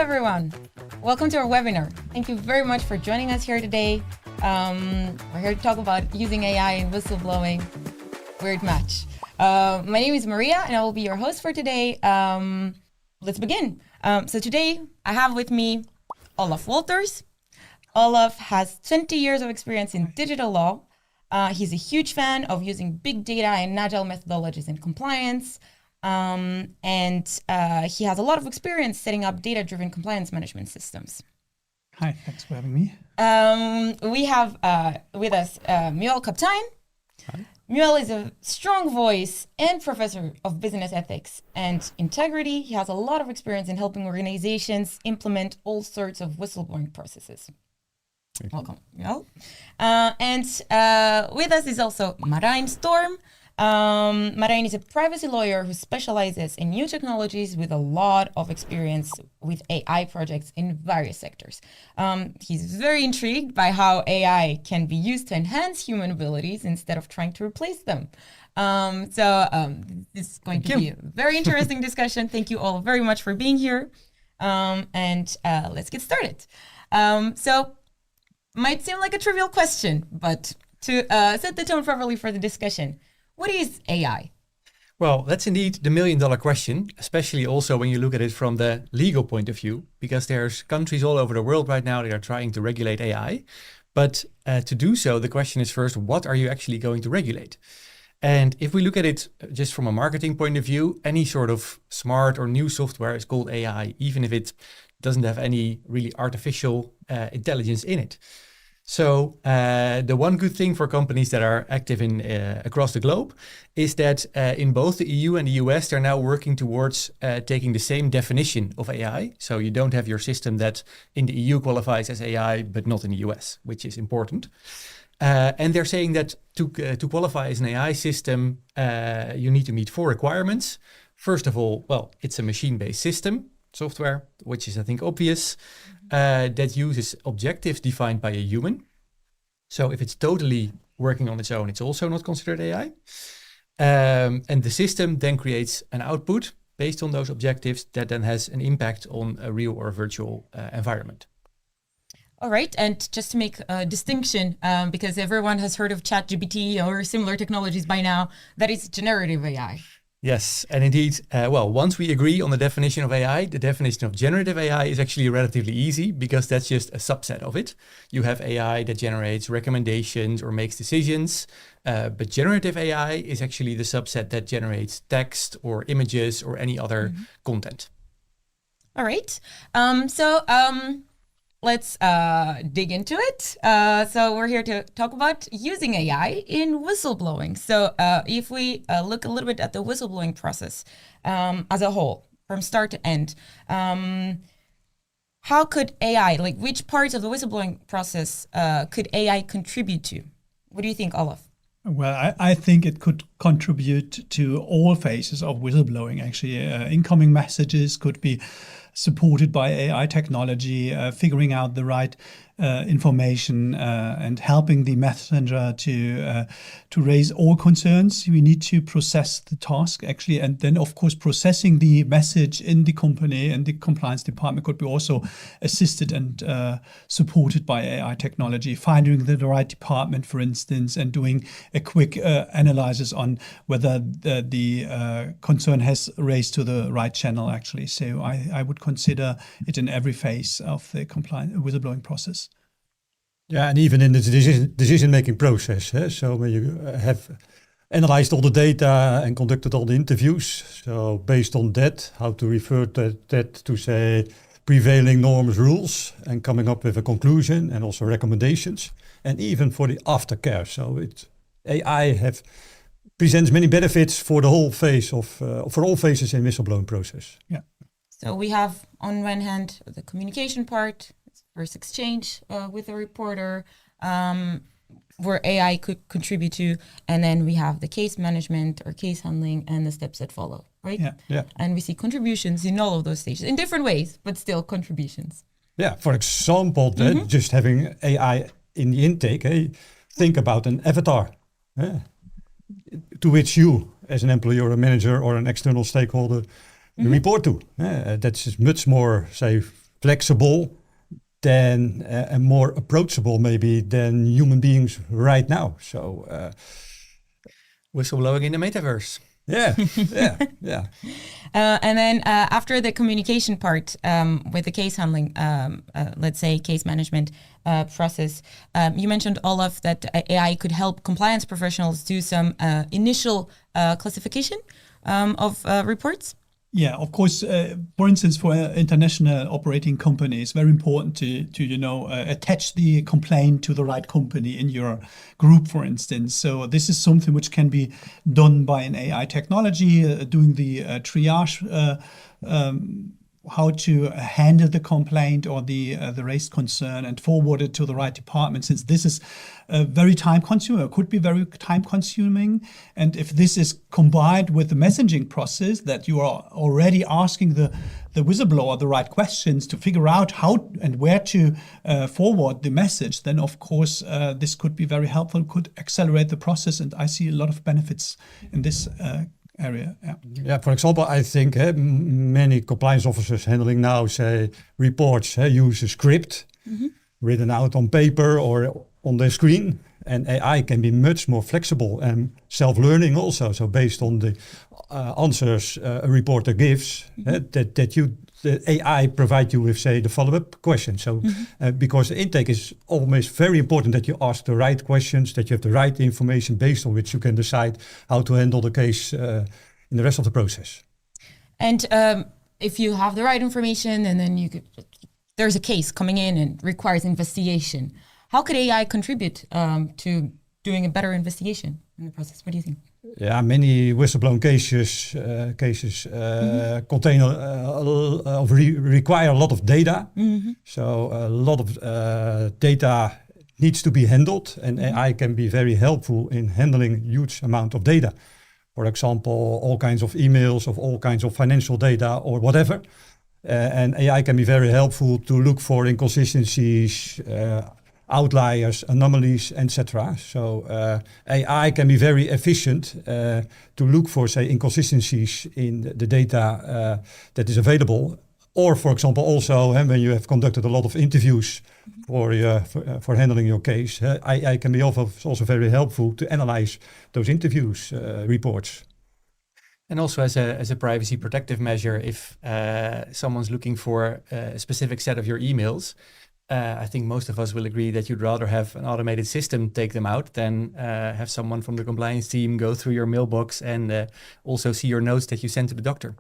everyone. Welcome to our webinar. Thank you very much for joining us here today. We're here to talk about using AI in whistleblowing. Weird match. My name is Maria and I will be your host for today. Let's begin. So today I have with me Olaf Wolters. Olaf has 20 years of experience in digital law. He's a huge fan of using big data and agile methodologies in compliance. And he has a lot of experience setting up data-driven compliance management systems. Hi, thanks for having me. We have with us Muel Kaptein. Hi. Muel is a strong voice and professor of business ethics and integrity. He has a lot of experience in helping organizations implement all sorts of whistleblowing processes. Welcome, Muel. And with us is also Marijn Storm. Marijn is a privacy lawyer who specializes in new technologies with a lot of experience with AI projects in various sectors. He's very intrigued by how AI can be used to enhance human abilities instead of trying to replace them. This is going to be a very interesting discussion. Thank you all very much for being here. Let's get started. Might seem like a trivial question, but to set the tone properly for the discussion, what is AI? Well, that's indeed the million-dollar question, especially also when you look at it from the legal point of view, because there's countries all over the world right now that are trying to regulate AI. But to do so, the question is first, what are you actually going to regulate? And if we look at it just from a marketing point of view, any sort of smart or new software is called AI, even if it doesn't have any really artificial intelligence in it. So the one good thing for companies that are active in across the globe is that in both the EU and the US, they're now working towards taking the same definition of AI. So you don't have your system that in the EU qualifies as AI, but not in the US, which is important. And they're saying that to qualify as an AI system, you need to meet 4 requirements. First of all, well, it's a machine-based system. Software, which is I think obvious, that uses objectives defined by a human. So if it's totally working on its own, it's also not considered AI. And the system then creates an output based on those objectives that then has an impact on a real or virtual environment. All right, and just to make a distinction, because everyone has heard of ChatGPT or similar technologies by now, that is generative AI. Yes, and indeed, once we agree on the definition of AI, the definition of generative AI is actually relatively easy because that's just a subset of it. You have AI that generates recommendations or makes decisions, but generative AI is actually the subset that generates text or images or any other content. All right, let's dig into it. So we're here to talk about using AI in whistleblowing. So if we look a little bit at the whistleblowing process as a whole, from start to end, how could AI, like which parts of the whistleblowing process could AI contribute to? What do you think, Olaf? Well, I think it could contribute to all phases of whistleblowing, actually. Incoming messages could be supported by AI technology, figuring out the right information and helping the messenger to raise all concerns. We need to process the task actually, and then of course processing the message in the company and the compliance department could be also assisted and supported by AI technology, finding the right department, for instance, and doing a quick analysis on whether the concern has raised to the right channel actually. So I would consider it in every phase of the compliance whistleblowing process. Yeah, and even in the decision-making process. So when you have analyzed all the data and conducted all the interviews, so based on that, how to refer that to, say, prevailing norms, rules, and coming up with a conclusion and also recommendations, and even for the aftercare. So AI presents many benefits for the whole phase for all phases in whistleblowing process. Yeah. So we have on one hand the communication part, first exchange with a reporter, where AI could contribute to, and then we have the case management or case handling and the steps that follow, right? Yeah. And we see contributions in all of those stages in different ways, but still contributions. Yeah, for example, just having AI in the intake, think about an avatar to which you, as an employee or a manager or an external stakeholder, report to. That's much more, say, flexible than and more approachable maybe than human beings right now. So whistleblowing in the metaverse. yeah, yeah. And then after the communication part with the case handling, let's say case management process, you mentioned, Olaf, that AI could help compliance professionals do some initial classification of reports. Yeah, of course. For instance, for international operating companies, very important to attach the complaint to the right company in your group, for instance. So this is something which can be done by an AI technology, doing the triage, how to handle the complaint or the raised concern and forward it to the right department, since this is very time consuming, could be very time consuming. And if this is combined with the messaging process, that you are already asking the whistleblower the right questions to figure out how and where to forward the message, then of course this could be very helpful, could accelerate the process. And I see a lot of benefits in this area. Yeah. For example, I think many compliance officers handling now, say, reports use a script written out on paper or on the screen, and AI can be much more flexible and self-learning also. So based on the answers a reporter gives, the AI provide you with, say, the follow-up question. So because the intake is always very important, that you ask the right questions, that you have the right information based on which you can decide how to handle the case in the rest of the process. And if you have the right information, and then there's a case coming in and requires investigation, how could AI contribute to doing a better investigation in the process? What do you think? Yeah, many whistleblowing cases contain require a lot of data. So a lot of data needs to be handled, and AI can be very helpful in handling huge amount of data. For example, all kinds of emails, of all kinds of financial data or whatever. And AI can be very helpful to look for inconsistencies, outliers, anomalies, etc. So AI can be very efficient to look for, say, inconsistencies in the data that is available. Or, for example, also when you have conducted a lot of interviews for handling your case, AI can be also very helpful to analyze those interviews reports. And also as a privacy protective measure, if someone's looking for a specific set of your emails, I think most of us will agree that you'd rather have an automated system take them out than have someone from the compliance team go through your mailbox and also see your notes that you sent to the doctor.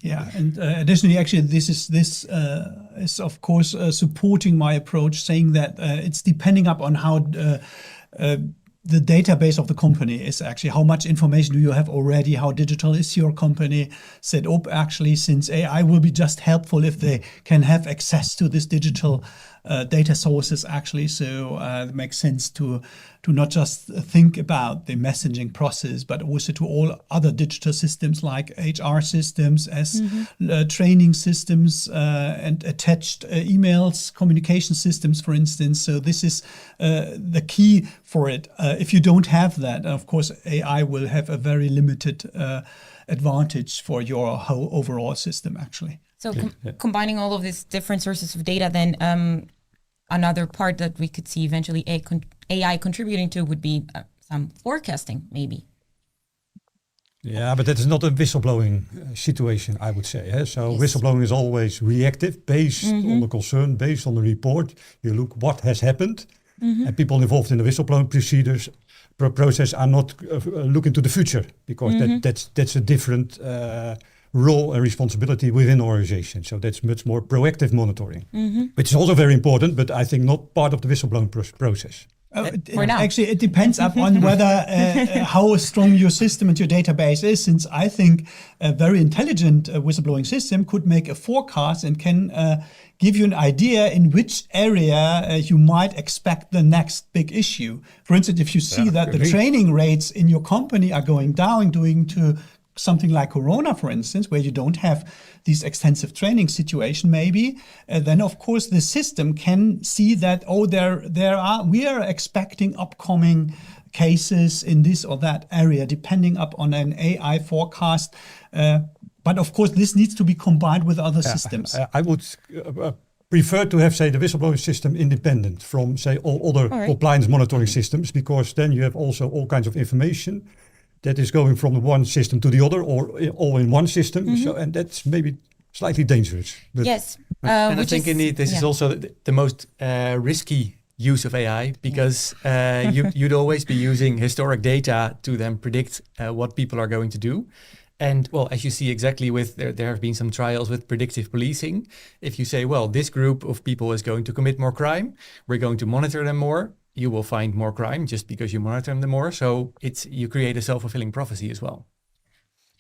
Yeah, and additionally, actually, this is of course supporting my approach, saying that it's depending upon how the database of the company is, actually how much information do you have already, how digital is your company set up, actually, since AI will be just helpful if they can have access to this digital data sources, actually. So it makes sense to not just think about the messaging process, but also to all other digital systems like HR systems, as training systems and attached emails, communication systems, for instance. So this is the key for it. If you don't have that, of course, AI will have a very limited advantage for your whole overall system, actually. So combining all of these different sources of data, then another part that we could see eventually AI contributing to would be some forecasting, maybe. Yeah, but that is not a whistleblowing situation, I would say. So yes. Whistleblowing is always reactive, based on the concern, based on the report. You look what has happened, and people involved in the whistleblowing process are not looking to the future, because that's a different role and responsibility within the organization. So that's much more proactive monitoring, which is also very important, but I think not part of the whistleblowing process. Actually, it depends upon whether how strong your system and your database is, since I think a very intelligent whistleblowing system could make a forecast and can give you an idea in which area you might expect the next big issue. For instance, if you see that the training rates in your company are going down, due to something like Corona, for instance, where you don't have these extensive training situation, maybe, then of course the system can see that, we are expecting upcoming cases in this or that area, depending upon an AI forecast. But of course, this needs to be combined with other systems. I would prefer to have, say, the whistleblowing system independent from, say, all other compliance monitoring systems, because then you have also all kinds of information that is going from one system to the other, or all in one system. So, and that's maybe slightly dangerous. But yes. And I think indeed this is also the most risky use of AI, because you'd always be using historic data to then predict what people are going to do. And well, as you see exactly with, there have been some trials with predictive policing. If you say, well, this group of people is going to commit more crime, we're going to monitor them more, you will find more crime just because you monitor them more. So you create a self-fulfilling prophecy as well.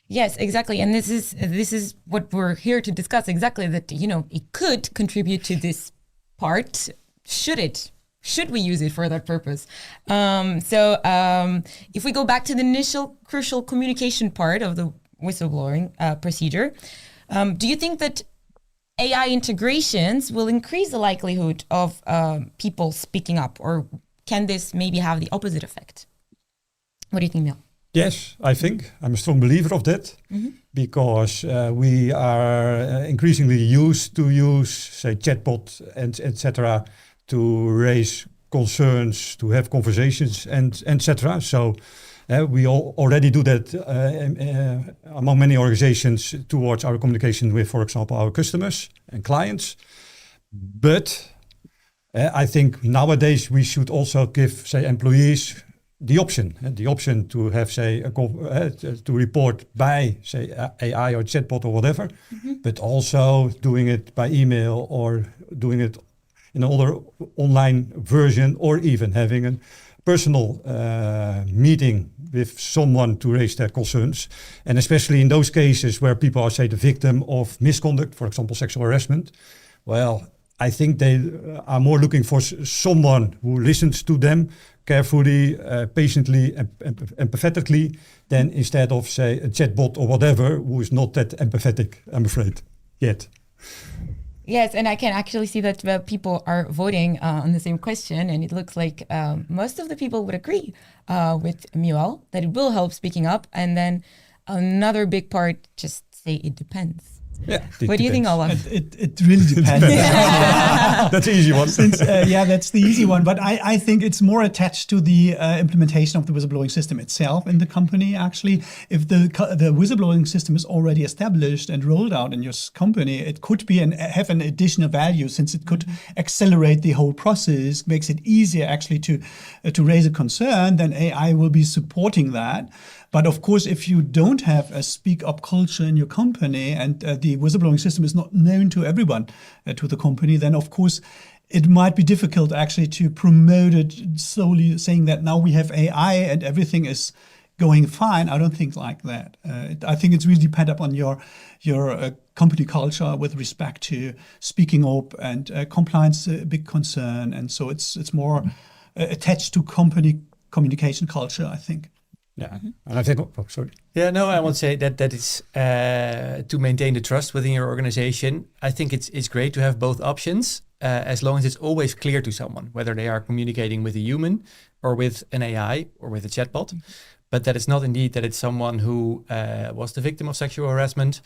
Yes, exactly. And this is what we're here to discuss, exactly, that, it could contribute to this part. Should we use it for that purpose? If we go back to the initial crucial communication part of the whistleblowing procedure, do you think that AI integrations will increase the likelihood of people speaking up, or can this maybe have the opposite effect? What do you think, Muel? Yes, I think I'm a strong believer of that, because we are increasingly used to use, say, chatbot and etc. to raise concerns, to have conversations, and etc. So we already do that among many organizations towards our communication with, for example, our customers and clients. But I think nowadays we should also give, say, employees the option to have, say, to report by, say, AI or chatbot or whatever, but also doing it by email or doing it in another online version, or even having a personal meeting with someone to raise their concerns. And especially in those cases where people are, say, the victim of misconduct, for example, sexual harassment, well, I think they are more looking for someone who listens to them carefully, patiently, and empathetically, than instead of, say, a chatbot or whatever who is not that empathetic, I'm afraid, yet. Yes, and I can actually see that people are voting on the same question, and it looks like most of the people would agree with Muel that it will help speaking up, and then another big part, just say it depends. Yeah, what do you think, Olaf? It really depends. That's the easy one. That's the easy one. But I think it's more attached to the implementation of the whistleblowing system itself in the company, actually. If the whistleblowing system is already established and rolled out in your company, it could be have an additional value, since it could accelerate the whole process, makes it easier actually to raise a concern. Then AI will be supporting that. But of course, if you don't have a speak-up culture in your company, and the whistleblowing system is not known to everyone, to the company, then of course it might be difficult actually to promote it solely, saying that now we have AI and everything is going fine. I don't think like that. I think it's really dependent on your company culture with respect to speaking up, and compliance a big concern. And so it's more attached to company communication culture, I think. Yeah, and I think, sorry. Yeah, no, I would say that is to maintain the trust within your organization. I think it's great to have both options, as long as it's always clear to someone, whether they are communicating with a human or with an AI or with a chatbot, but that it's not indeed that it's someone who was the victim of sexual harassment,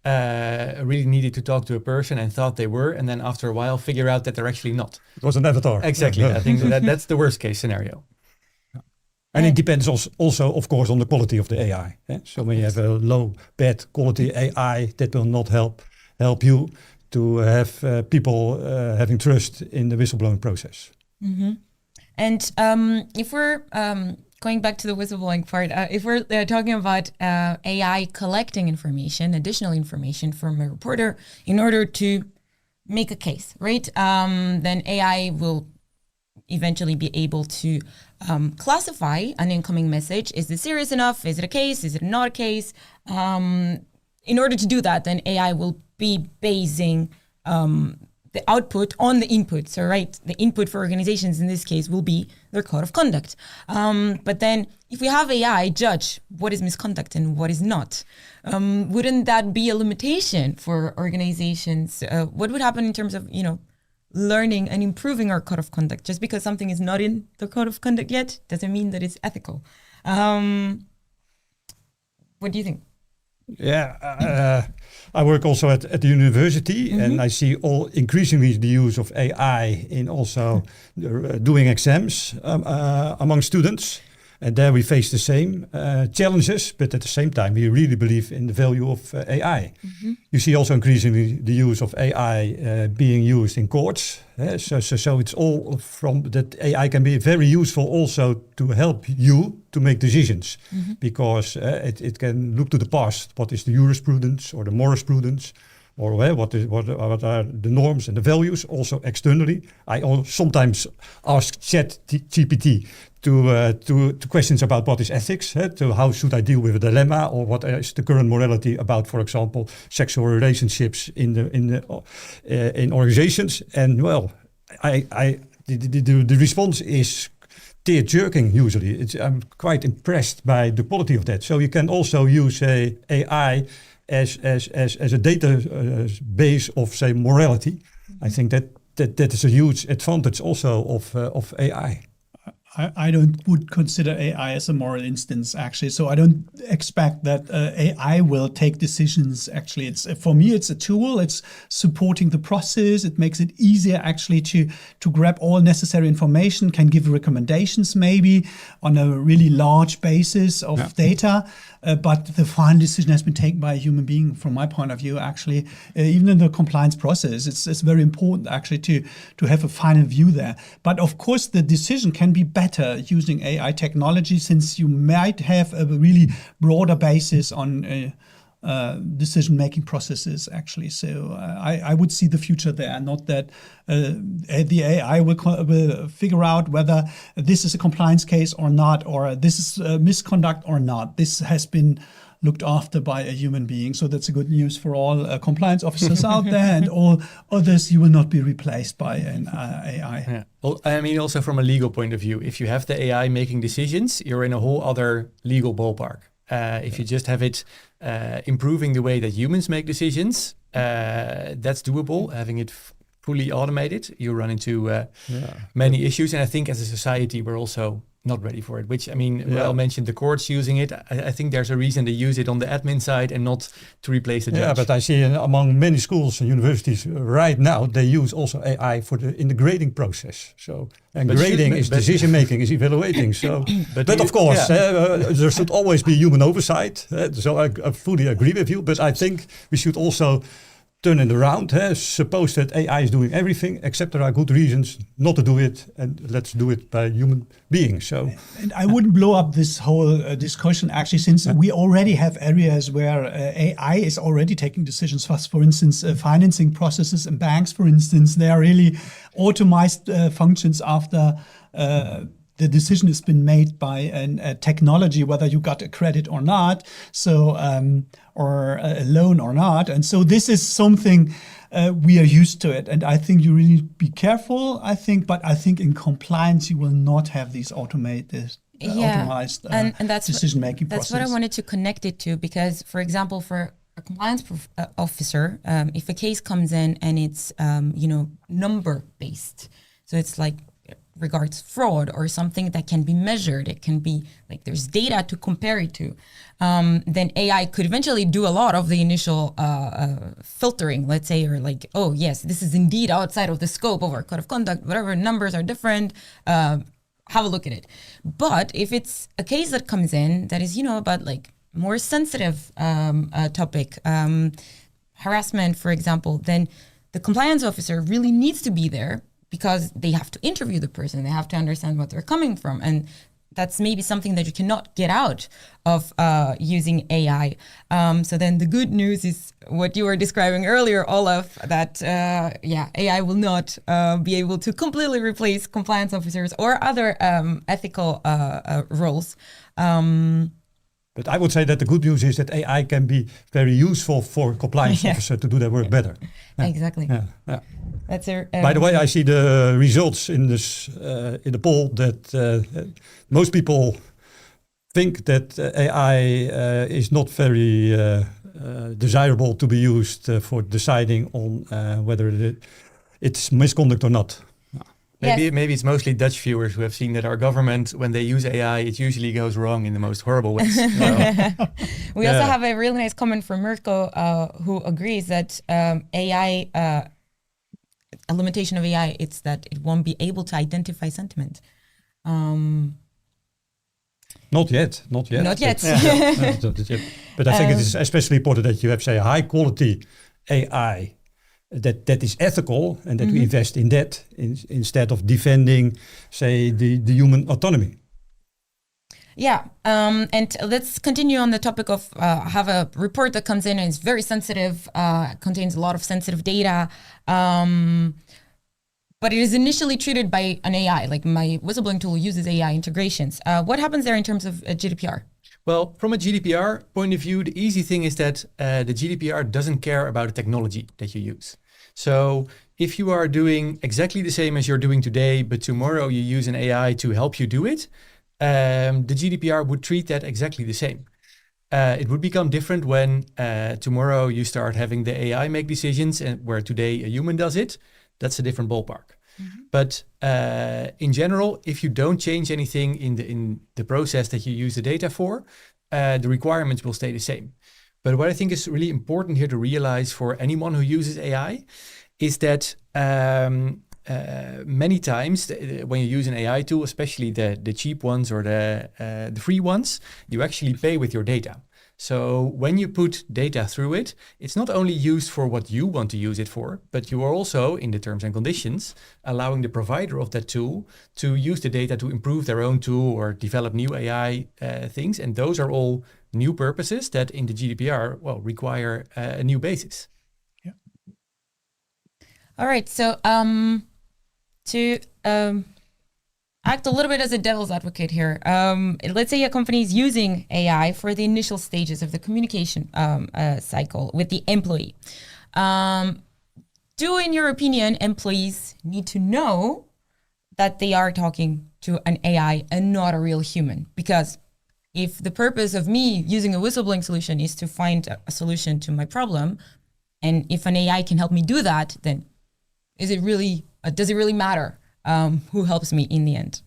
really needed to talk to a person and thought they were, and then after a while figure out that they're actually not. It was an avatar. Exactly. I think that's the worst case scenario. And it depends also, of course, on the quality of the AI. So when you have a low, bad quality AI, that will not help you to have people having trust in the whistleblowing process. And if we're going back to the whistleblowing part, if we're talking about AI collecting information, additional information from a reporter in order to make a case, right? Then AI will eventually be able to classify an incoming message. Is this serious enough? Is it a case? Is it not a case? In order to do that, then AI will be basing the output on the input. So, right, the input for organizations in this case will be their code of conduct. But then if we have AI judge what is misconduct and what is not, wouldn't that be a limitation for organizations? What would happen in terms of, learning and improving our code of conduct? Just because something is not in the code of conduct yet doesn't mean that it's ethical. What do you think? Yeah, I work also at the university, and I see increasingly the use of AI in also doing exams among students. And there we face the same challenges, but at the same time, we really believe in the value of AI. You see also increasingly the use of AI being used in courts. So it's all from that AI can be very useful also to help you to make decisions, because it can look to the past. What is the jurisprudence or the jurisprudence? Or what are the norms and the values also externally? I sometimes ask ChatGPT to questions about what is ethics, to how should I deal with a dilemma, or what is the current morality about, for example, sexual relationships in organizations. And well, the response is tear-jerking usually. I'm quite impressed by the quality of that. So you can also use AI as a database of, say, morality. I think that is a huge advantage also of AI. I would consider AI as a moral instance, actually. So I don't expect that AI will take decisions. Actually, for me, it's a tool. It's supporting the process. It makes it easier actually to grab all necessary information, can give recommendations maybe on a really large basis of data. But the final decision has been taken by a human being, from my point of view, actually. Even in the compliance process, it's very important actually to have a final view there. But of course, the decision can be better using AI technology, since you might have a really broader basis on decision-making processes, actually. So I would see the future there, not that the AI will figure out whether this is a compliance case or not, or this is misconduct or not. This has been looked after by a human being. So that's a good news for all compliance officers out there, and all others. You will not be replaced by an AI. Yeah. Well, I mean, also from a legal point of view, if you have the AI making decisions, you're in a whole other legal ballpark. If you just have it improving the way that humans make decisions, that's doable. Having it fully automated, you run into many issues. And I think as a society, we're also not ready for it, which, I mean, Muel mentioned the courts using it. I think there's a reason they use it on the admin side and not to replace the judge. Yeah, but I see among many schools and universities right now, they use also AI in the grading process. So, and grading is decision-making, is evaluating. So, but of course, there should always be human oversight. So I fully agree with you, but I think we should also turn it around. Suppose that AI is doing everything, except there are good reasons not to do it, and let's do it by human beings. So, and I wouldn't blow up this whole discussion, actually, since we already have areas where AI is already taking decisions. For instance, financing processes in banks, for instance, they are really automized functions after the decision has been made by a technology, whether you got a credit or not, so or a loan or not. And so this is something we are used to it. And I think you really be careful, but I think in compliance, you will not have these automized and that's decision-making process. That's what I wanted to connect it to, because, for example, for a compliance officer, if a case comes in and it's, number-based, so it's like, regards fraud or something that can be measured, it can be like there's data to compare it to, then AI could eventually do a lot of the initial filtering, let's say, or like, oh yes, this is indeed outside of the scope of our code of conduct, whatever, numbers are different, have a look at it. But if it's a case that comes in that is, about like more sensitive topic, harassment, for example, then the compliance officer really needs to be there, because they have to interview the person, they have to understand what they're coming from. And that's maybe something that you cannot get out of using AI. So then the good news is what you were describing earlier, Olaf, that AI will not be able to completely replace compliance officers or other ethical roles. But I would say that the good news is that AI can be very useful for compliance officers to do their work better. Exactly. Yeah. That's By the way, I see the results in this in the poll that most people think that AI is not very desirable to be used for deciding on whether it's misconduct or not. Maybe it's mostly Dutch viewers who have seen that our government, when they use AI, it usually goes wrong in the most horrible ways. We also have a really nice comment from Mirko, who agrees that AI, a limitation of AI, it's that it won't be able to identify sentiment. Not yet. Not yet. Not yet. But I think it is especially important that you have, say, a high quality AI that is ethical and that we invest in that instead of defending, say, the human autonomy. Yeah, and let's continue on the topic of have a report that comes in and is very sensitive, contains a lot of sensitive data, but it is initially treated by an AI, like my whistleblowing tool uses AI integrations. What happens there in terms of GDPR? Well, from a GDPR point of view, the easy thing is that the GDPR doesn't care about the technology that you use. So if you are doing exactly the same as you're doing today, but tomorrow you use an AI to help you do it, the GDPR would treat that exactly the same. It would become different when tomorrow you start having the AI make decisions, and where today a human does it. That's a different ballpark. But in general, if you don't change anything in the process that you use the data for, the requirements will stay the same. But what I think is really important here to realize for anyone who uses AI is that many times when you use an AI tool, especially the cheap ones or the free ones, you actually pay with your data. So when you put data through it, it's not only used for what you want to use it for, but you are also, in the terms and conditions, allowing the provider of that tool to use the data to improve their own tool or develop new AI things. And those are all new purposes that in the GDPR, require a new basis. Yeah. All right. So to act a little bit as a devil's advocate here. Let's say a company is using AI for the initial stages of the communication cycle with the employee. Do, in your opinion, employees need to know that they are talking to an AI and not a real human? Because if the purpose of me using a whistleblowing solution is to find a solution to my problem, and if an AI can help me do that, then does it really matter who helps me in the end?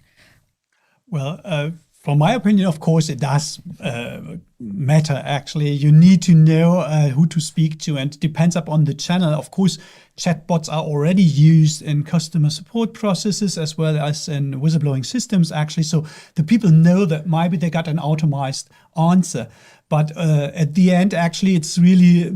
Well, from my opinion, of course, it does matter, actually. You need to know who to speak to, and it depends upon the channel. Of course, chatbots are already used in customer support processes as well as in whistleblowing systems, actually. So the people know that maybe they got an automized answer. But at the end, actually, it's really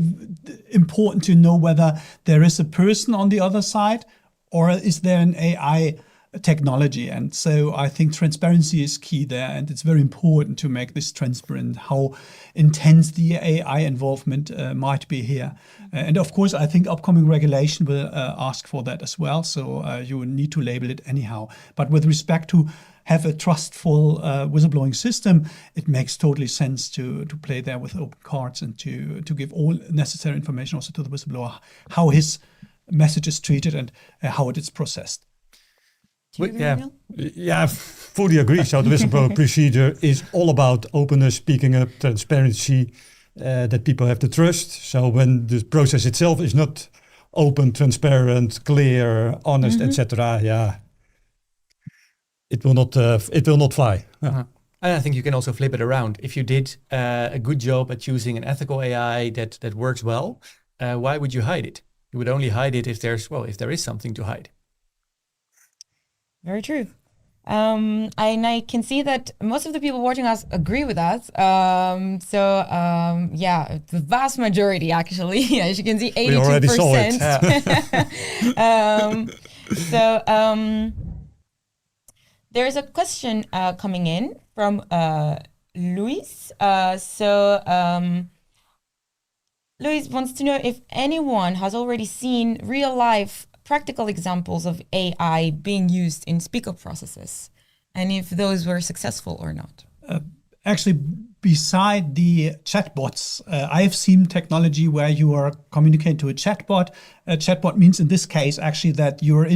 important to know whether there is a person on the other side or is there an AI technology. And so I think transparency is key there, and it's very important to make this transparent, how intense the AI involvement might be here. And of course, I think upcoming regulation will ask for that as well. So you will need to label it anyhow. But with respect to have a trustful whistleblowing system, it makes totally sense to play there with open cards and to give all necessary information also to the whistleblower, how his message is treated and how it is processed. Yeah, I fully agree. So the whistleblower procedure is all about openness, speaking up, transparency, that people have to trust. So when the process itself is not open, transparent, clear, honest, etc., it will not fly. Uh-huh. And I think you can also flip it around. If you did a good job at choosing an ethical AI that works well, why would you hide it? You would only hide it if there is something to hide. Very true. And I can see that most of the people watching us agree with us. The vast majority, actually, as you can see, 82%. We already saw it. There's a question coming in from Luis. Luis wants to know if anyone has already seen real life practical examples of AI being used in speak-up processes, and if those were successful or not. Actually, beside the chatbots, I've seen technology where you are communicating to a chatbot. A chatbot means in this case actually that you're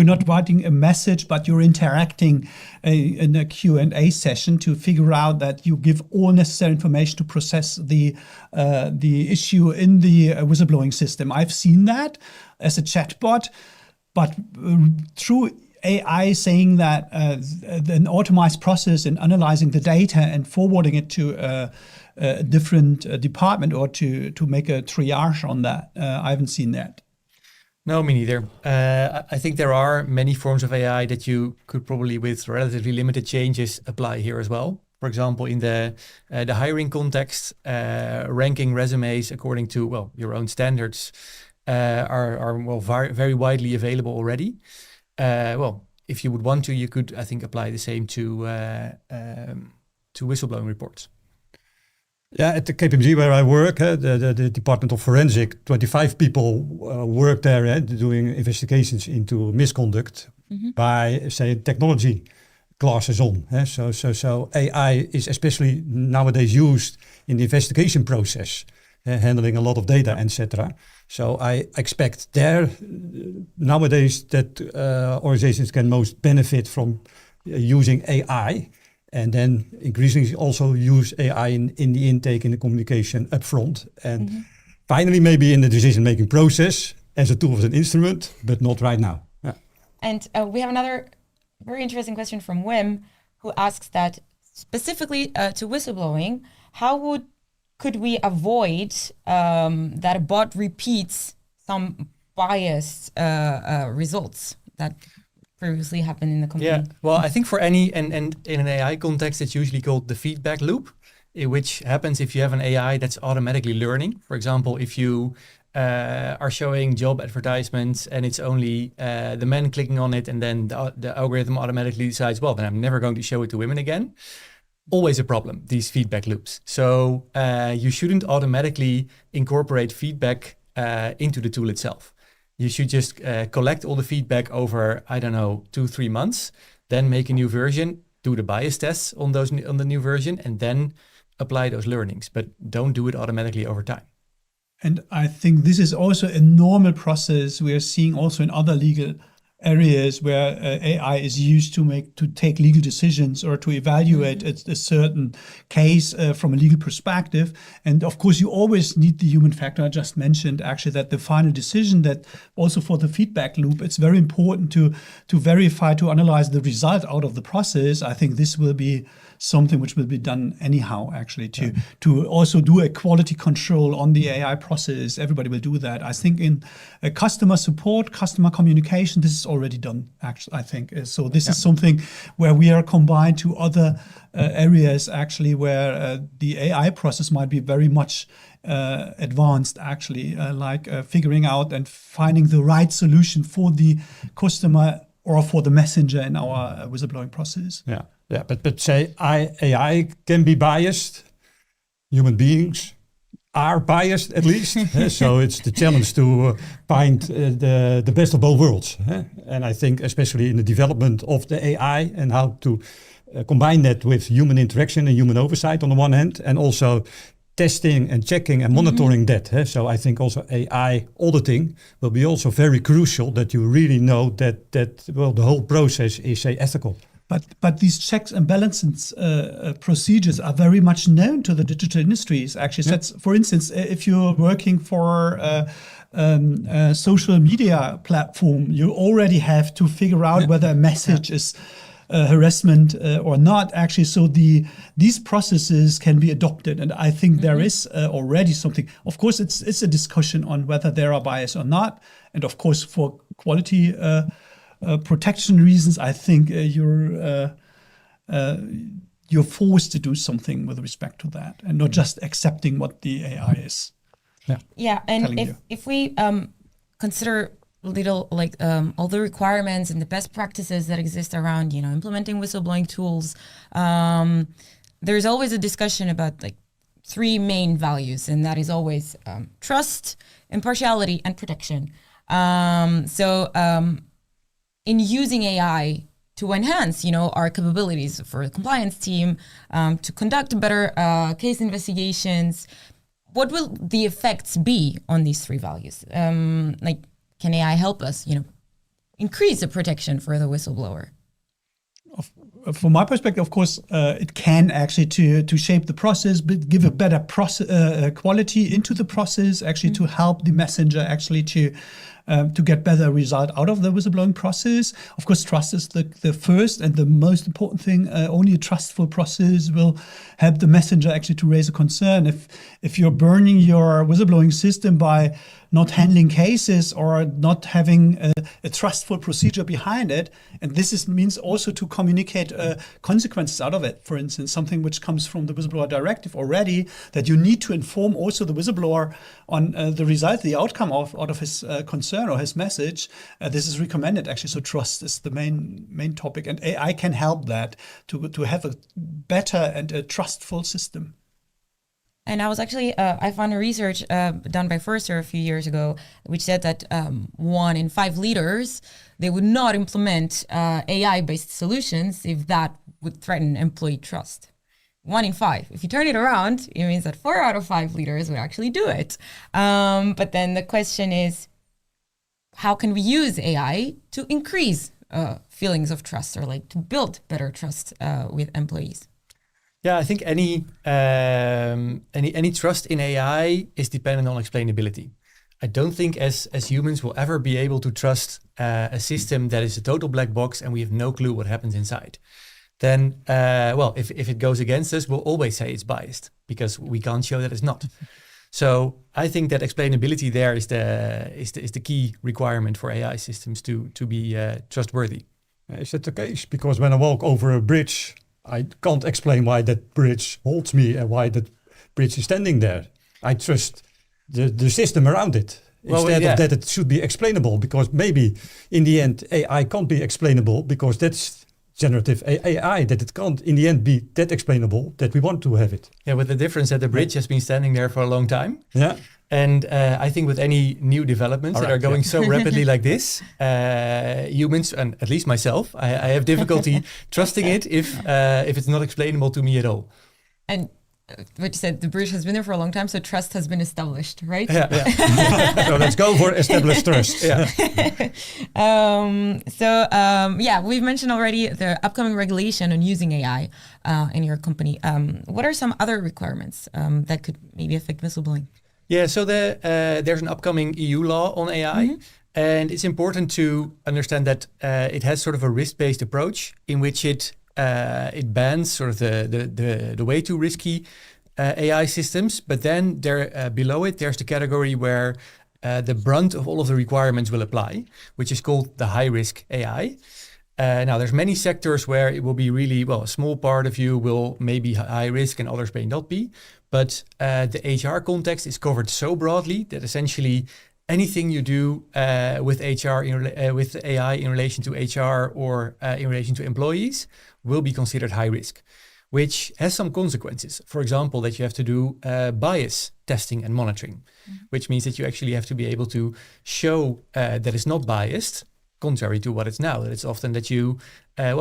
not writing a message, but you're interacting in a Q&A session to figure out that you give all necessary information to process the issue in the whistleblowing system. I've seen that as a chatbot, but through AI saying that an automized process in analyzing the data and forwarding it to a different department or to make a triage on that. I haven't seen that. No, me neither. I think there are many forms of AI that you could probably, with relatively limited changes, apply here as well. For example, in the hiring context, ranking resumes according to your own standards are very widely available already. If you would want to, you could, I think, apply the same to whistleblowing reports. Yeah, at the KPMG where I work, the Department of Forensic, 25 people work there doing investigations into misconduct by, say, technology glasses on. So AI is especially nowadays used in the investigation process, handling a lot of data, etc. So I expect there nowadays that organizations can most benefit from using AI. And then increasingly also use AI in the intake, in the communication upfront. And finally, maybe in the decision-making process as a tool, as an instrument, but not right now. Yeah. And we have another very interesting question from Wim, who asks that specifically to whistleblowing, how could we avoid that a bot repeats some biased results that previously happened in the company? Yeah, well, I think for any, and in an AI context, it's usually called the feedback loop, which happens if you have an AI that's automatically learning. For example, if you are showing job advertisements and it's only the men clicking on it, and then the algorithm automatically decides, well, then I'm never going to show it to women again. Always a problem, these feedback loops. So you shouldn't automatically incorporate feedback into the tool itself. You should just collect all the feedback over, 2-3 months, then make a new version, do the bias tests on the new version, and then apply those learnings. But don't do it automatically over time. And I think this is also a normal process we are seeing also in other legal areas where AI is used to take legal decisions or to evaluate a certain case from a legal perspective. And of course, you always need the human factor. I just mentioned actually that the final decision, that also for the feedback loop, it's very important to verify, to analyze the result out of the process. I think this will be something which will be done anyhow, actually, to also do a quality control on the AI process. Everybody will do that. I think in customer support, customer communication, this is already done, actually, I think. So this is something where we are combined to other areas, actually, where the AI process might be very much advanced, actually, like figuring out and finding the right solution for the customer or for the messenger in our whistleblowing process. Yeah, but say AI can be biased. Human beings are biased, at least. So it's the challenge to find the best of both worlds. And I think especially in the development of the AI and how to combine that with human interaction and human oversight on the one hand, and also testing and checking and monitoring that. So I think also AI auditing will be also very crucial, that you really know that the whole process is, say, ethical. But these checks and balances procedures are very much known to the digital industries. Actually, so that's, for instance, if you're working for a social media platform, you already have to figure out whether a message is harassment or not. Actually, so these processes can be adopted, and I think there is already something. Of course, it's a discussion on whether there are bias or not, and of course, for quality protection reasons, I think you're forced to do something with respect to that, and not just accepting what the AI is. Yeah, and if we consider little like all the requirements and the best practices that exist around, implementing whistleblowing tools, there's always a discussion about like 3 main values, and that is always trust, impartiality, and protection. In using AI to enhance, our capabilities for the compliance team, to conduct better case investigations, what will the effects be on these 3 values? Can AI help us, increase the protection for the whistleblower? From my perspective, of course, it can actually to shape the process, but give a better quality into the process, actually to help the messenger actually to to get better result out of the whistleblowing process. Of course, trust is the first and the most important thing. Only a trustful process will help the messenger actually to raise a concern. If you're burning your whistleblowing system by not handling cases or not having a trustful procedure behind it, and this means also to communicate consequences out of it. For instance, something which comes from the whistleblower directive already, that you need to inform also the whistleblower on the result, the outcome out of his concern or his message. This is recommended actually. So trust is the main topic, and AI can help that to have a better and a trustful system. And I was actually, I found a research done by Forrester a few years ago, which said that 1 in 5 leaders, they would not implement AI-based solutions if that would threaten employee trust. 1 in 5. If you turn it around, it means that 4 out of 5 leaders would actually do it. But then the question is, how can we use AI to increase feelings of trust, or like to build better trust with employees? Yeah, I think any trust in AI is dependent on explainability. I don't think as humans we'll ever be able to trust a system that is a total black box and we have no clue what happens inside. Then, if it goes against us, we'll always say it's biased because we can't show that it's not. So I think that explainability there is the key requirement for AI systems to be trustworthy. Is that the case? Because when I walk over a bridge, I can't explain why that bridge holds me and why that bridge is standing there. I trust the system around it. Instead of that, it should be explainable, because maybe in the end AI can't be explainable because that's generative AI, that it can't in the end be that explainable that we want to have it. Yeah, with the difference that the bridge has been standing there for a long time. Yeah. And I think with any new developments that are going so rapidly like this, humans, and at least myself, I have difficulty trusting it if it's not explainable to me at all. And what you said, the bridge has been there for a long time, so trust has been established, right? Yeah. So let's go for established trust. Yeah. We've mentioned already the upcoming regulation on using AI in your company. What are some other requirements that could maybe affect whistleblowing? Yeah, so there's an upcoming EU law on AI, and it's important to understand that it has sort of a risk-based approach in which it bans sort of the way too risky AI systems, but then below it there's the category where the brunt of all of the requirements will apply, which is called the high-risk AI. Now, there's many sectors where it will be really, a small part of you will maybe high risk and others may not be. But the HR context is covered so broadly that essentially anything you do with HR, with AI in relation to HR or in relation to employees will be considered high risk, which has some consequences. For example, that you have to do bias testing and monitoring, which means that you actually have to be able to show that it's not biased, contrary to what it's now, that it's often that you,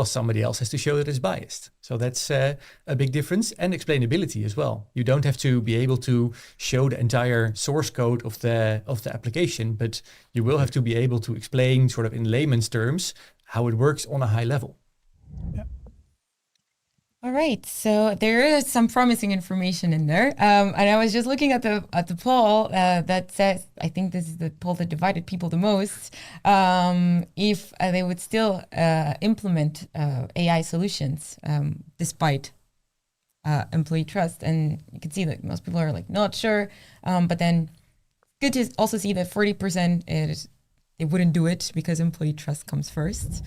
somebody else has to show that it's biased. So that's a big difference. And explainability as well. You don't have to be able to show the entire source code of the application, but you will have to be able to explain sort of in layman's terms how it works on a high level. Yeah. All right, so there is some promising information in there, and I was just looking at the poll that says, I think this is the poll that divided people the most, if they would still implement AI solutions despite employee trust, and you can see that most people are like not sure, but then good to also see that 40% they wouldn't do it because employee trust comes first.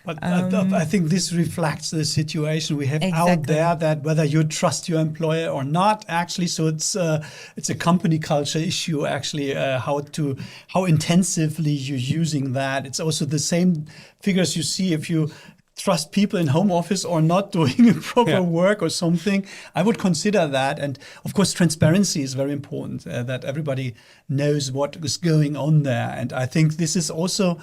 But I think this reflects the situation we have out there, that whether you trust your employer or not, actually. So it's a company culture issue, actually, how intensively you're using that. It's also the same figures you see if you trust people in home office or not doing proper work or something. I would consider that. And of course, transparency is very important, that everybody knows what is going on there. And I think this is also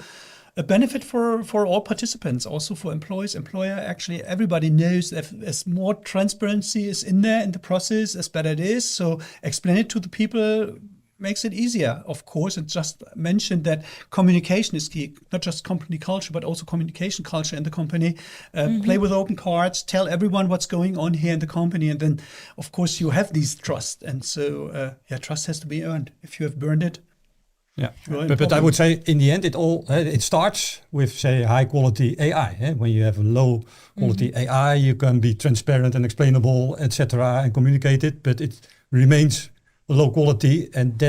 a benefit for all participants, also for employees, employer. Actually, everybody knows that as more transparency is in there in the process, as better it is. So explain it to the people makes it easier. Of course, it just mentioned that communication is key, not just company culture, but also communication culture in the company. Play with open cards, tell everyone what's going on here in the company. And then, of course, you have these trust. And so, trust has to be earned. If you have burned it, Yeah, Sure, but I would say in the end, it starts with, say, high quality AI. When you have a low quality AI, you can be transparent and explainable, etc., and communicate it. But it remains low quality, and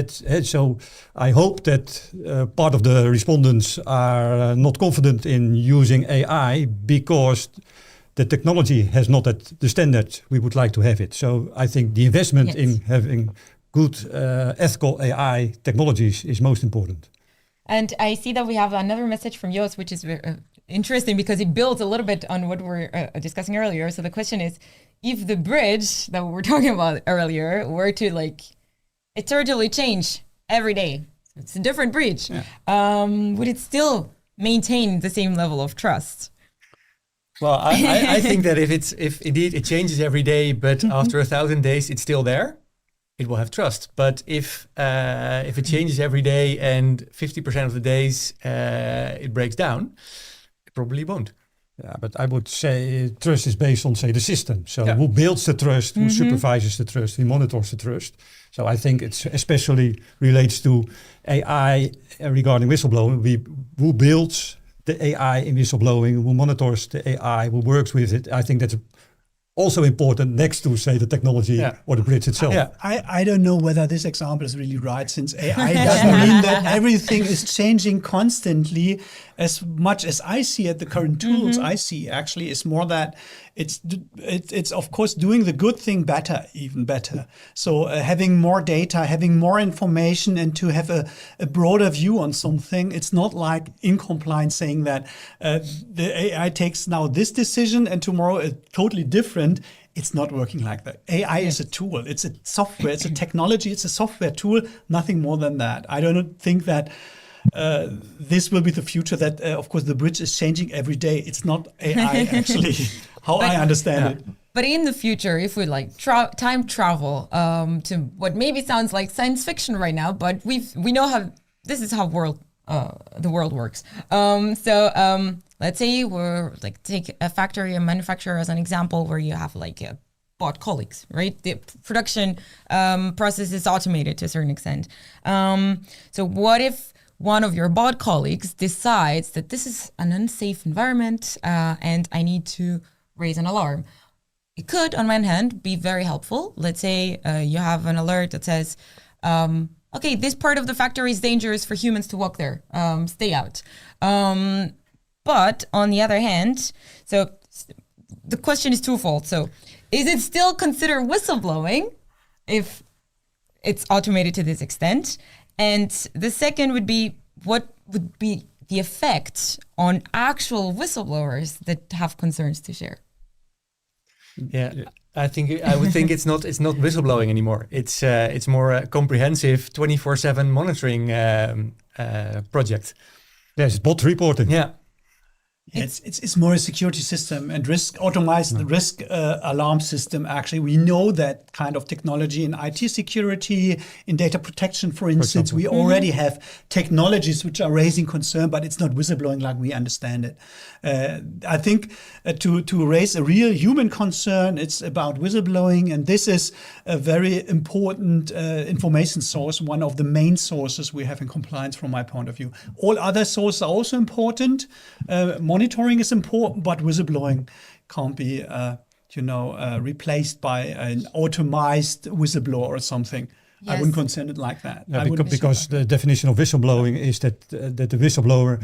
so I hope that part of the respondents are not confident in using AI because the technology has not at the standard we would like to have it. So I think the investment in having good ethical AI technologies is most important. And I see that we have another message from Joost, which is interesting because it builds a little bit on what we were discussing earlier. So the question is, if the bridge that we were talking about earlier were to it totally change every day, it's a different bridge, would it still maintain the same level of trust? Well, I think that if indeed it changes every day, but after 1,000 days it's still there, it will have trust. But if it changes every day and 50% of the days it breaks down, it probably won't. Yeah, but I would say trust is based on, say, the system. So who builds the trust, who supervises the trust, who monitors the trust. So I think it's especially relates to AI regarding whistleblowing. Who builds the AI in whistleblowing, who monitors the AI, who works with it. I think that's also important next to, say, the technology or the bridge itself. I don't know whether this example is really right, since AI doesn't mean that everything is changing constantly. As much as I see it, the current tools I see actually is more that it's of course doing the good thing better, even better. So having more data, having more information, and to have a broader view on something. It's not like in compliance saying that the AI takes now this decision and tomorrow a totally different. It's not working like that. AI is a tool. It's a software. It's a technology. It's a software tool. Nothing more than that. I don't think that this will be the future. That of course the bridge is changing every day. It's not AI actually. I understand it. But in the future, if we time travel to what maybe sounds like science fiction right now, but we know how this is how the world works. Let's say we're take a factory, a manufacturer as an example, where you have bot colleagues, right? The production process is automated to a certain extent. So what if one of your bot colleagues decides that this is an unsafe environment and I need to raise an alarm? It could, on one hand, be very helpful. Let's say you have an alert that says, okay, this part of the factory is dangerous for humans to walk there. Stay out. But on the other hand, so the question is twofold. So is it still considered whistleblowing if it's automated to this extent? And the second would be, what would be the effect on actual whistleblowers that have concerns to share? Yeah, I would think it's not whistleblowing anymore. It's more a comprehensive 24/7 monitoring project. Yes, bot reporting. Yeah. It's more a security system and automated risk alarm system. Actually, we know that kind of technology in IT security, in data protection, for instance, we already have technologies which are raising concern, but it's not whistleblowing like we understand it. I think to raise a real human concern, it's about whistleblowing, and this is a very important information source, one of the main sources we have in compliance from my point of view. All other sources are also important. Monitoring is important, but whistleblowing can't be, replaced by an automized whistleblower or something. Yes. I wouldn't consider it like that. Yeah, because the definition of whistleblowing is that the whistleblower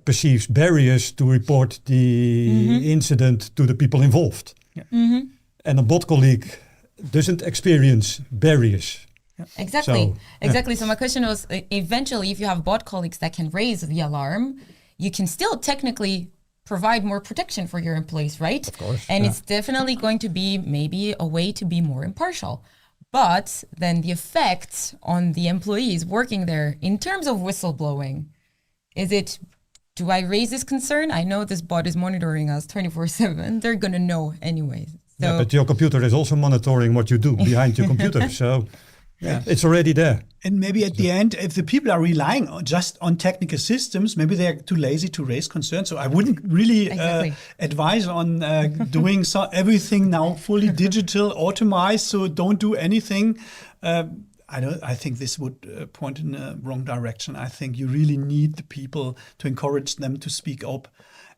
perceives barriers to report the incident to the people involved. Yeah. And a bot colleague doesn't experience barriers. Yeah. Exactly. So my question was, eventually, if you have bot colleagues that can raise the alarm, you can still technically provide more protection for your employees, right? Of course. And it's definitely going to be maybe a way to be more impartial. But then the effect on the employees working there in terms of whistleblowing, do I raise this concern? I know this bot is monitoring us 24/7. They're going to know anyways. So yeah, but your computer is also monitoring what you do behind your computer. So it's already there. And maybe at the end, if the people are relying just on technical systems, maybe they're too lazy to raise concerns. So I wouldn't really advise on doing everything now fully digital, automized. So don't do anything. I think this would point in the wrong direction. I think you really need the people to encourage them to speak up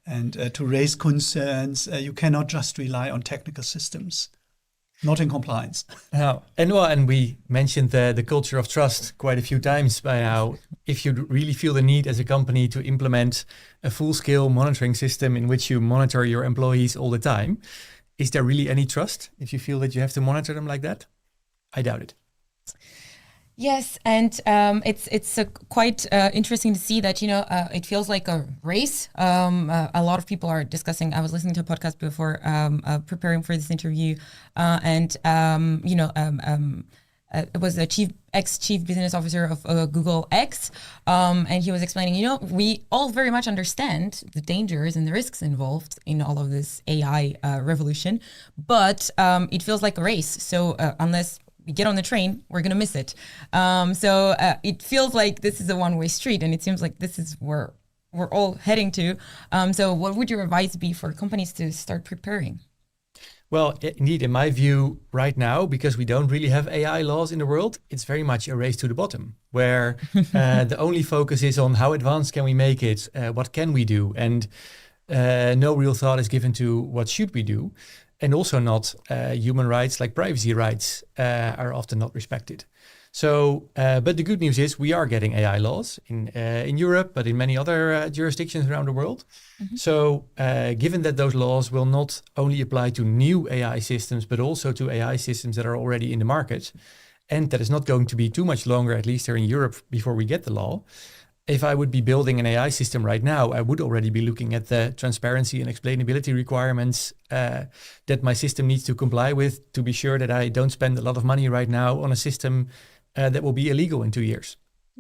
and to raise concerns. You cannot just rely on technical systems, not in compliance. And we mentioned the culture of trust quite a few times by now. If you really feel the need as a company to implement a full-scale monitoring system in which you monitor your employees all the time, is there really any trust if you feel that you have to monitor them like that? I doubt it. Yes, and it's quite interesting to see that, it feels like a race. A lot of people are discussing. I was listening to a podcast before preparing for this interview, and it was the ex-chief business officer of Google X, and he was explaining, we all very much understand the dangers and the risks involved in all of this AI revolution, but it feels like a race. So unless we get on the train, we're going to miss it. So it feels like this is a one-way street, and it seems like this is where we're all heading to. So what would your advice be for companies to start preparing? Well, indeed, in my view, right now, because we don't really have AI laws in the world, it's very much a race to the bottom, where the only focus is on how advanced can we make it, what can we do, and no real thought is given to what should we do. And also not human rights like privacy rights are often not respected. So, but the good news is we are getting AI laws in Europe, but in many other jurisdictions around the world. Mm-hmm. So given that those laws will not only apply to new AI systems, but also to AI systems that are already in the market, and that is not going to be too much longer, at least here in Europe, before we get the law. If I would be building an AI system right now, I would already be looking at the transparency and explainability requirements that my system needs to comply with to be sure that I don't spend a lot of money right now on a system that will be illegal in 2 years.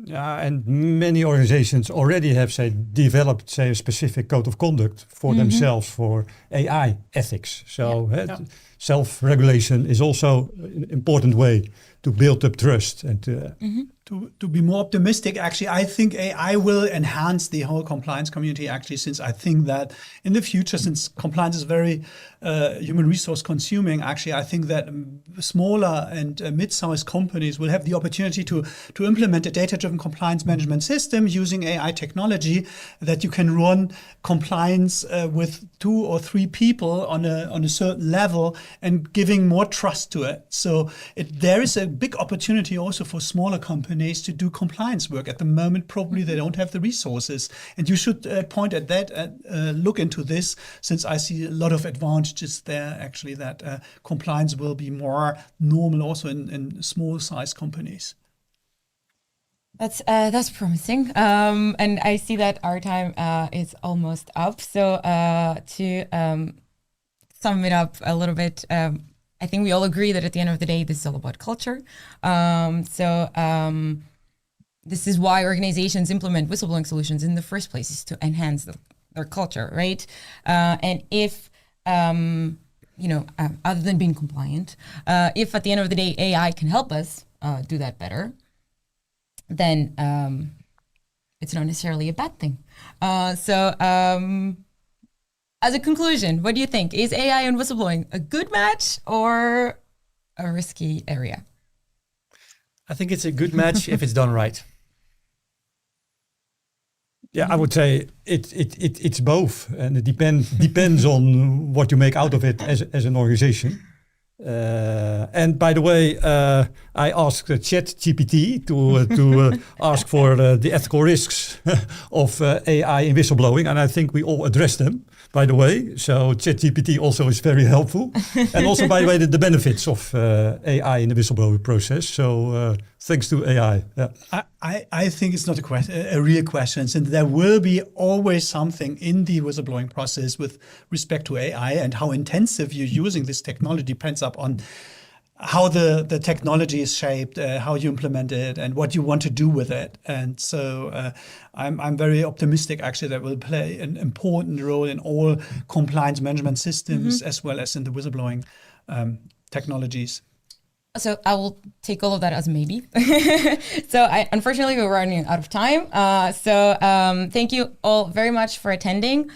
And many organizations already have, developed, a specific code of conduct for themselves for AI ethics. So self-regulation is also an important way to build up trust and to be more optimistic. Actually, I think AI will enhance the whole compliance community. Actually, since I think that in the future, since compliance is very human resource consuming, actually, I think that smaller and mid-sized companies will have the opportunity to implement a data-driven compliance management system using AI technology that you can run compliance with 2 or 3 people on a certain level and giving more trust to it. So there is a big opportunity also for smaller companies to do compliance work. At the moment, probably they don't have the resources. And you should point at that, look into this, since I see a lot of advantages there, actually, that compliance will be more normal also in small size companies. That's promising. And I see that our time is almost up. So to sum it up a little bit, I think we all agree that at the end of the day, this is all about culture. This is why organizations implement whistleblowing solutions in the first place, is to enhance their culture, right? And if, other than being compliant, if at the end of the day, AI can help us do that better, then it's not necessarily a bad thing. As a conclusion, what do you think? Is AI and whistleblowing a good match or a risky area? I think it's a good match if it's done right. Yeah, I would say it's both, and it depends on what you make out of it as an organization. And by the way, I asked ChatGPT to ask for the ethical risks of AI in whistleblowing, and I think we all addressed them, by the way. So ChatGPT also is very helpful. And also, by the way, the benefits of AI in the whistleblowing process. So thanks to AI. Yeah. I think it's not a real question, since there will be always something in the whistleblowing process with respect to AI, and how intensive you're using this technology depends upon how the technology is shaped, how you implement it, and what you want to do with it. And so I'm very optimistic, actually, that will play an important role in all compliance management systems, as well as in the whistleblowing technologies. So I will take all of that as maybe. So unfortunately, we're running out of time. So thank you all very much for attending.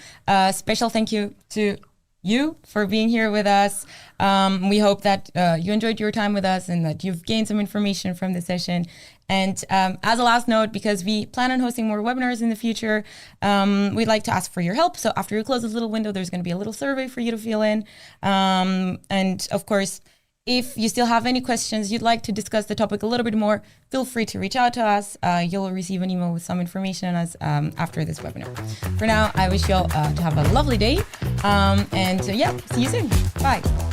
Special thank you to you for being here with us. We hope that you enjoyed your time with us and that you've gained some information from the session. And as a last note, because we plan on hosting more webinars in the future, we'd like to ask for your help. So after you close this little window, there's going to be a little survey for you to fill in. And of course, if you still have any questions, you'd like to discuss the topic a little bit more, feel free to reach out to us. You'll receive an email with some information on us after this webinar. For now, I wish you all to have a lovely day. And see you soon. Bye.